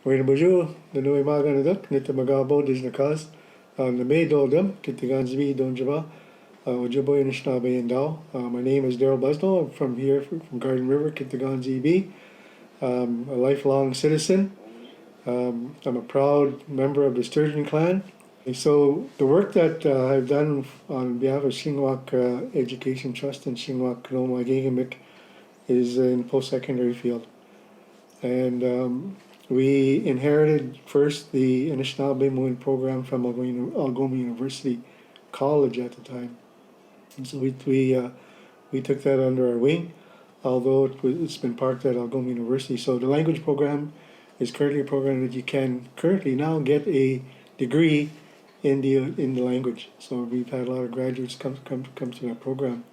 Wayne Bojo, the Nui Maganaduk, Nita Magabo, Disnakas, the May Doldum, Kitiganzvi, Donjava, Ojibwe, Anishinaabe and Dao. My name is Darrell Boissoneau. I'm from here, from Garden River, Kitiganzvi, a lifelong citizen. I'm a proud member of the Sturgeon clan. So the work that I've done on behalf of Shingwak Education Trust and Shingwak Kanoma Gigamik is in post-secondary field. And we inherited first the Anishinaabe Moon program from Algoma University College at the time. And so we took that under our wing, although it's been parked at Algoma University. So the language program is currently a program that you can currently now get a degree in the language. So we've had a lot of graduates come to that program.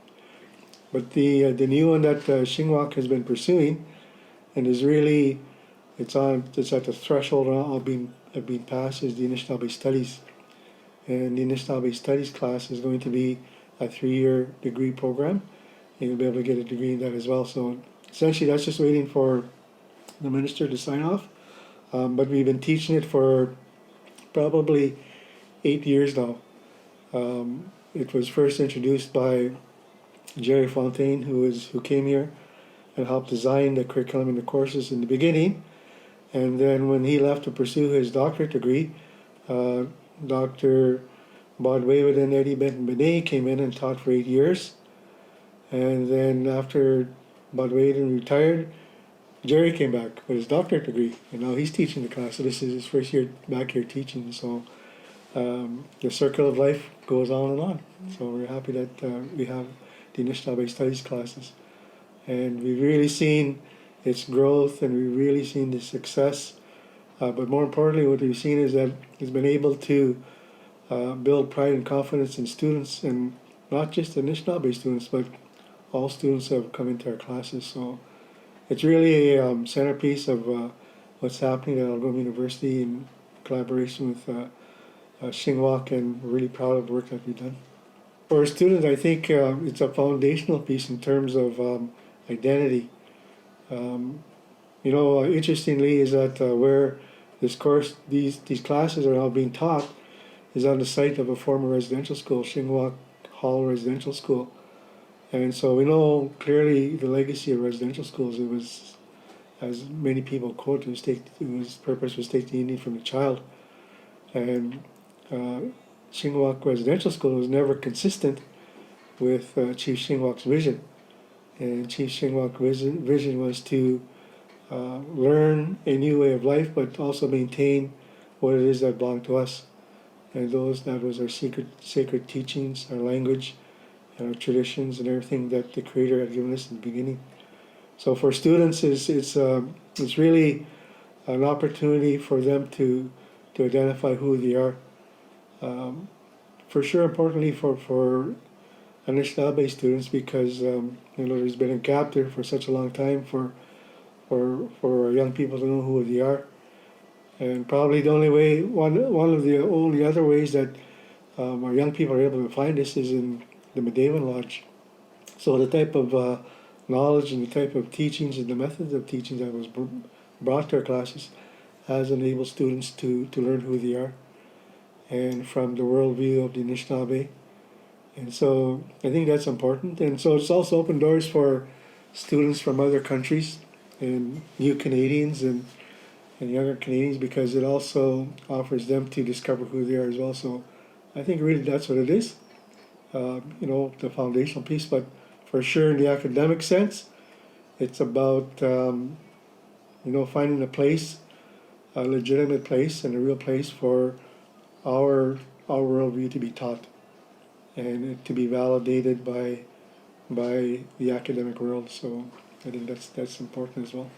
But the new one that Shingwak has been pursuing, and is really it's at the threshold of being passed, is the Anishinaabe Studies. And the Anishinaabe Studies class is going to be a 3-year degree program, and you'll be able to get a degree in that as well. So essentially, that's just waiting for the minister to sign off. But we've been teaching it for probably 8 years now. It was first introduced by Jerry Fontaine, who came here and helped design the curriculum and the courses in the beginning. And then when he left to pursue his doctorate degree, Dr. Bod Wayward and Eddie Benton Benet came in and taught for 8 years. And then after Bod Wayward retired, Jerry came back with his doctorate degree, and now he's teaching the class. So this is his first year back here teaching. So the circle of life goes on and on. So we're happy that we have the Anishinaabe Studies classes. And we've really seen its growth, and we've really seen the success. But more importantly, what we've seen is that it's been able to build pride and confidence in students, and not just Anishinaabe students, but all students have come into our classes. So it's really a centerpiece of what's happening at Algoma University in collaboration with Shingwak, and we're really proud of the work that we've done. For a student, I think it's a foundational piece in terms of identity. Interestingly, is that where this course, these classes are now being taught, is on the site of a former residential school, Shingwak Hall Residential School. And so we know clearly the legacy of residential schools. It was, as many people quote, its purpose was to take the Indian from the child. And Shingwak Residential School was never consistent with Chief Shingwak's vision. And Chief Shingwak's vision was to learn a new way of life, but also maintain what it is that belonged to us. And that was our sacred teachings, our language, and our traditions, and everything that the Creator had given us in the beginning. So for students, it's really an opportunity for them to identify who they are. For sure, importantly for Anishinaabe students, because there's been a gap there for such a long time for young people to know who they are. And probably one of the only other ways that our young people are able to find this is in the Medewan Lodge. So the type of knowledge and the type of teachings and the methods of teaching that was brought to our classes has enabled students to learn who they are, and from the worldview of the Anishinaabe. And so I think that's important. And so it's also opened doors for students from other countries and new Canadians and younger Canadians, because it also offers them to discover who they are as well. So I think really that's what it is, the foundational piece. But for sure in the academic sense, it's about finding a place, a legitimate place and a real place for our worldview to be taught and to be validated by the academic world. So I think that's important as well.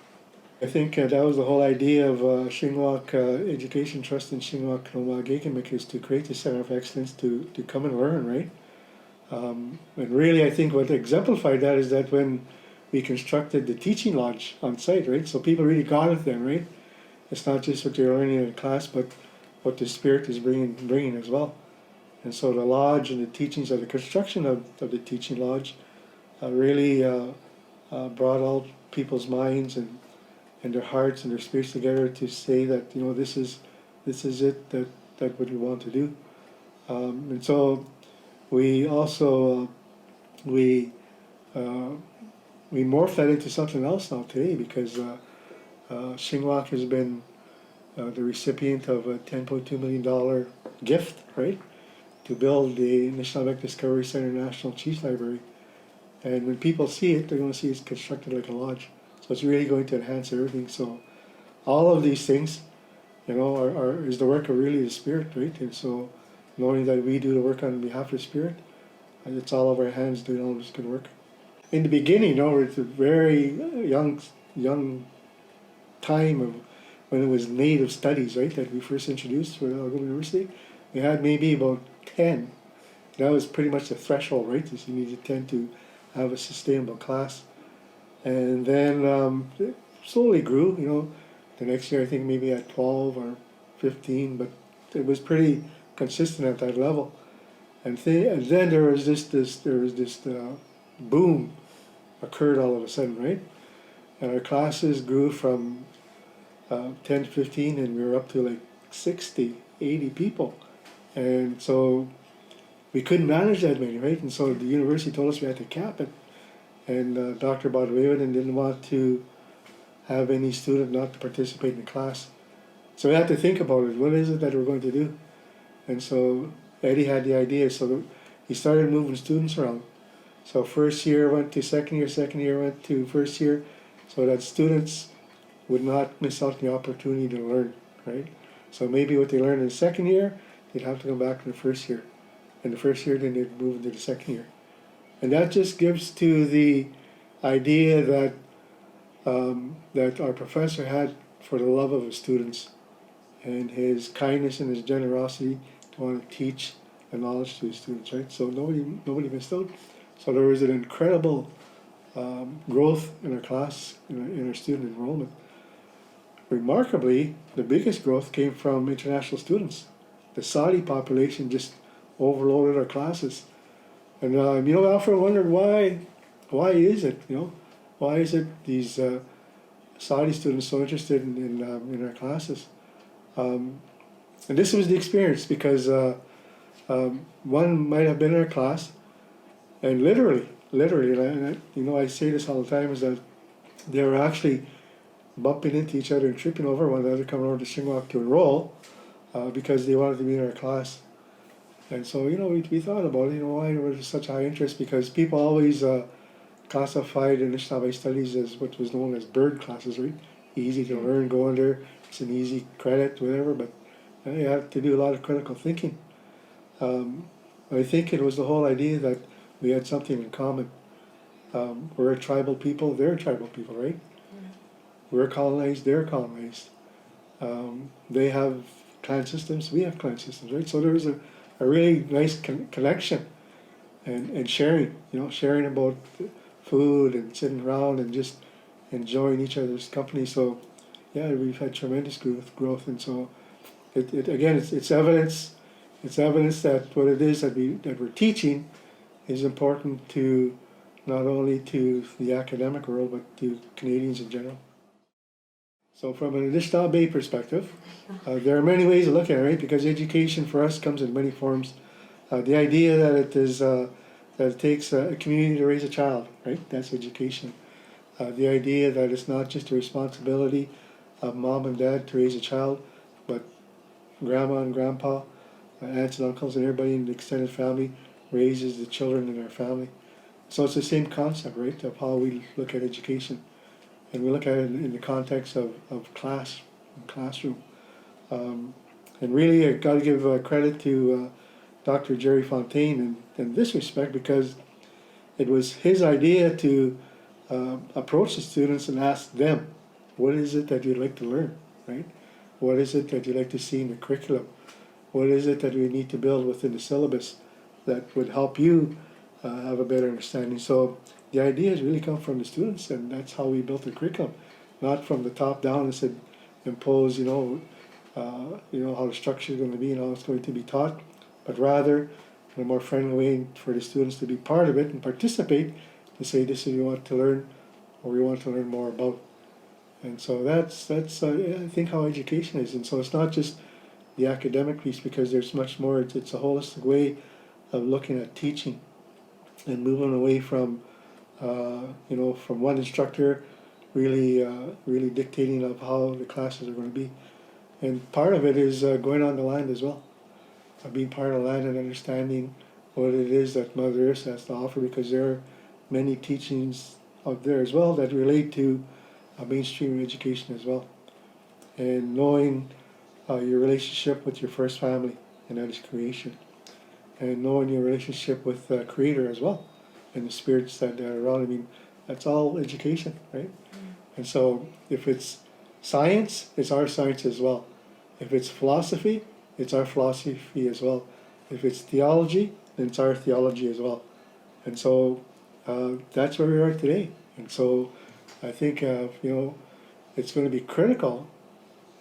I think that was the whole idea of Shingwak Education Trust and Shingwak Kanoma Gigamik, is to create the center of excellence to come and learn, right? And really, I think what exemplified that is that when we constructed the teaching lodge on site, right? So people really got it then, right? It's not just what they're learning in a class, but what the Spirit is bringing as well. And so the lodge and the teachings of the construction of the teaching lodge really brought out people's minds and and their hearts and their spirits together to say that, this is it, that what we want to do. And so we also we uh, we morphed that into something else now today, because Shingwak has been the recipient of a $10.2 million gift, right, to build the Anishinaabe Discovery Center National Chiefs Library. And when people see it, they're going to see it's constructed like a lodge. So it's really going to enhance everything. So all of these things, is the work of really the Spirit, right? And so knowing that we do the work on behalf of the Spirit, it's all of our hands doing all this good work. In the beginning, it's a very young time of when it was Native studies, right, that we first introduced for Algoma University. We had maybe about 10. That was pretty much the threshold, right? Is you needed 10 to have a sustainable class. And then it slowly grew, the next year I think maybe at 12 or 15, but it was pretty consistent at that level. And then there was this boom occurred all of a sudden, right? And our classes grew from 10 to 15, and we were up to like 60, 80 people. And so we couldn't manage that many, right? And so the university told us we had to cap it. And Dr. Boissoneau didn't want to have any student not to participate in the class. So we had to think about it. What is it that we're going to do? And so Eddie had the idea. So he started moving students around. So first year went to second year went to first year, so that students would not miss out on the opportunity to learn, right? So maybe what they learned in the second year, they'd have to come back in the first year. In the first year, then they'd move into the second year. And that just gives to the idea that that our professor had for the love of his students, and his kindness and his generosity to want to teach the knowledge to his students, right? So nobody missed out. So there was an incredible growth in our class, in our student enrollment. Remarkably, the biggest growth came from international students. The Saudi population just overloaded our classes. And I often wondered why is it, why is it these Saudi students so interested in our classes? And this was the experience, because one might have been in our class, and literally, and I say this all the time, is that they were actually bumping into each other and tripping over one another coming over to Shingwak to enroll, because they wanted to be in our class. And so, we thought about it, why was there such high interest? Because people always classified Anishinaabe studies as what was known as bird classes, right? Easy to learn, go in there, it's an easy credit, whatever, but you have to do a lot of critical thinking. I think it was the whole idea that we had something in common. We're a tribal people, they're tribal people, right? We're colonized, they're colonized. They have clan systems, we have clan systems, right? So there was a really nice connection and sharing, sharing about food and sitting around and just enjoying each other's company. So yeah, we've had tremendous growth, and so it again, it's evidence that what it is that we're teaching is important to not only to the academic world, but to Canadians in general. So from an Anishinaabe perspective, there are many ways of looking at it, right? Because education for us comes in many forms. The idea that it takes a community to raise a child, right? That's education. The idea that it's not just a responsibility of mom and dad to raise a child, but grandma and grandpa, aunts and uncles, and everybody in the extended family raises the children in their family. So it's the same concept, right, of how we look at education. And we look at it in the context of classroom. And really, I've got to give credit to Dr. Jerry Fontaine in this respect, because it was his idea to approach the students and ask them, what is it that you'd like to learn, right? What is it that you'd like to see in the curriculum? What is it that we need to build within the syllabus that would help you have a better understanding? So the ideas really come from the students, and that's how we built the curriculum, not from the top down and said impose, how the structure is going to be and how it's going to be taught, but rather in a more friendly way for the students to be part of it and participate, to say this is what we want to learn or we want to learn more about. And so that's I think how education is. And so it's not just the academic piece, because there's much more. It's a holistic way of looking at teaching and moving away from from one instructor really dictating of how the classes are going to be. And part of it is going on the land as well, being part of the land and understanding what it is that Mother Earth has to offer, because there are many teachings out there as well that relate to mainstream education as well. And knowing your relationship with your first family, and that is creation. And knowing your relationship with the Creator as well, and the spirits that are around. I mean, that's all education, right? And so if it's science, it's our science as well. If it's philosophy, it's our philosophy as well. If it's theology, then it's our theology as well. And so that's where we are today. And so I think it's going to be critical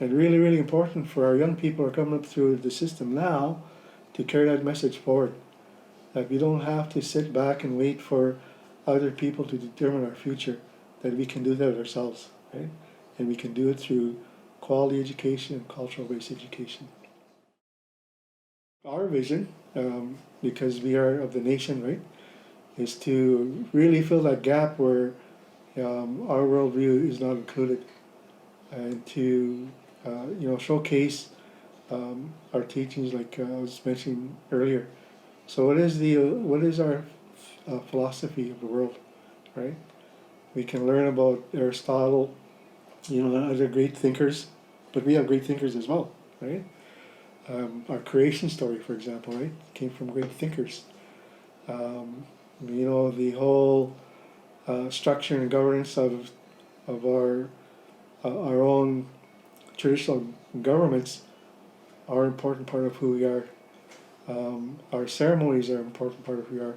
and really, really important for our young people who are coming up through the system now to carry that message forward. That we don't have to sit back and wait for other people to determine our future, that we can do that ourselves, right? And we can do it through quality education and cultural-based education. Our vision, because we are of the nation, right, is to really fill that gap where our worldview is not included, and to showcase our teachings, like I was mentioning earlier. So what is our philosophy of the world, right? We can learn about Aristotle, and other great thinkers, but we have great thinkers as well, right? Our creation story, for example, right, came from great thinkers. The whole structure and governance of our own traditional governments are an important part of who we are. Our ceremonies are an important part of who we are.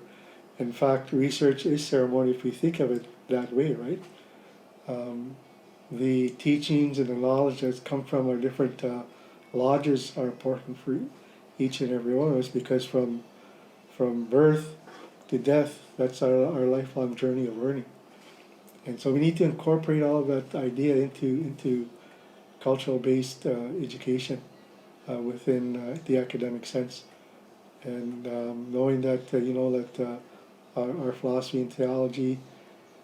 In fact, research is ceremony if we think of it that way, right? The teachings and the knowledge that's come from our different lodges are important for each and every one of us, because from birth to death, that's our lifelong journey of learning. And so we need to incorporate all of that idea into cultural-based education within the academic sense. And knowing that our philosophy and theology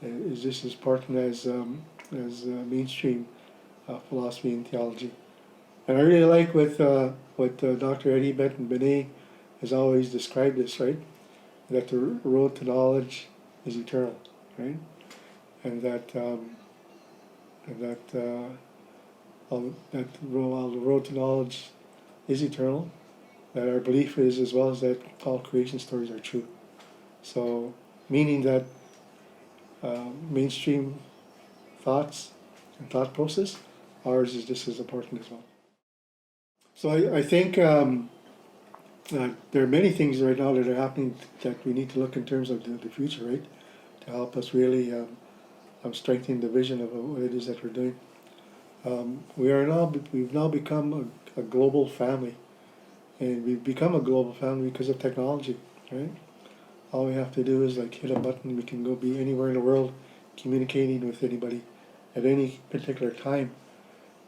is just as important as mainstream philosophy and theology. And I really like what Dr. Eddie Benton Benet has always described this, right? That the road to knowledge is eternal, right? And while the road to knowledge is eternal, that our belief is as well as that all creation stories are true. So, meaning that mainstream thoughts and thought process, ours is just as important as well. So I think there are many things right now that are happening that we need to look in terms of the future, right? To help us really strengthen the vision of what it is that we're doing. We've now become a global family, and we've become a global family because of technology, right? All we have to do is hit a button. We can go be anywhere in the world, communicating with anybody at any particular time.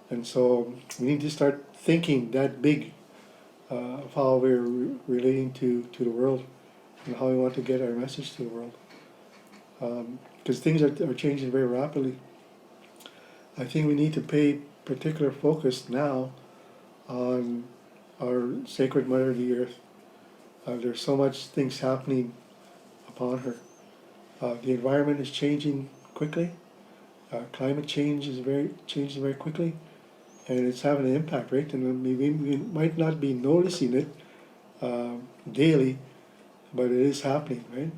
And so we need to start thinking that big of how we're relating to the world, and how we want to get our message to the world. Because things are changing very rapidly. I think we need to pay particular focus now on our sacred Mother, the Earth. There's so much things happening upon her. The environment is changing quickly. Climate change is changing very quickly, and it's having an impact, right? And maybe we might not be noticing it daily, but it is happening, right?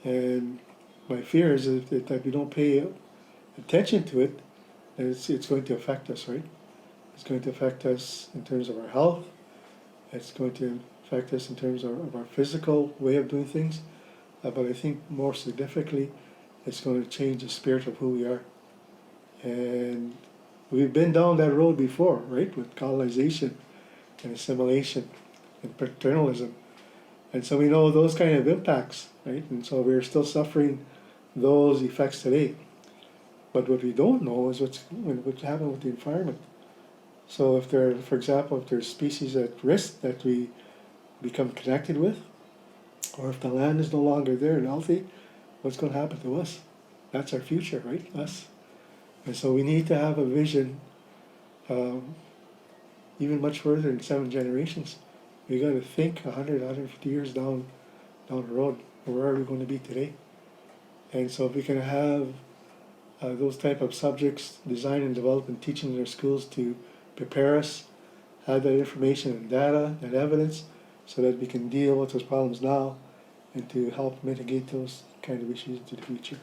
And my fear is that we don't pay attention to it, and it's going to affect us, right? It's going to affect us in terms of our health. It's going to affect us in terms of our physical way of doing things. But I think more significantly, it's going to change the spirit of who we are. And we've been down that road before, right? With colonization and assimilation and paternalism. And so we know those kind of impacts, right? And so we're still suffering those effects today. But what we don't know is what's happening with the environment. So if there, for example, if there's species at risk that we become connected with, or if the land is no longer there and healthy, what's going to happen to us? That's our future, right? Us. And so we need to have a vision, even much further than 7 generations. We got to think 100, 150 years down the road. Where are we going to be today? And so if we can have those type of subjects, design and development, teaching in our schools to prepare us, have that information and data and evidence, so that we can deal with those problems now and to help mitigate those kind of issues into the future.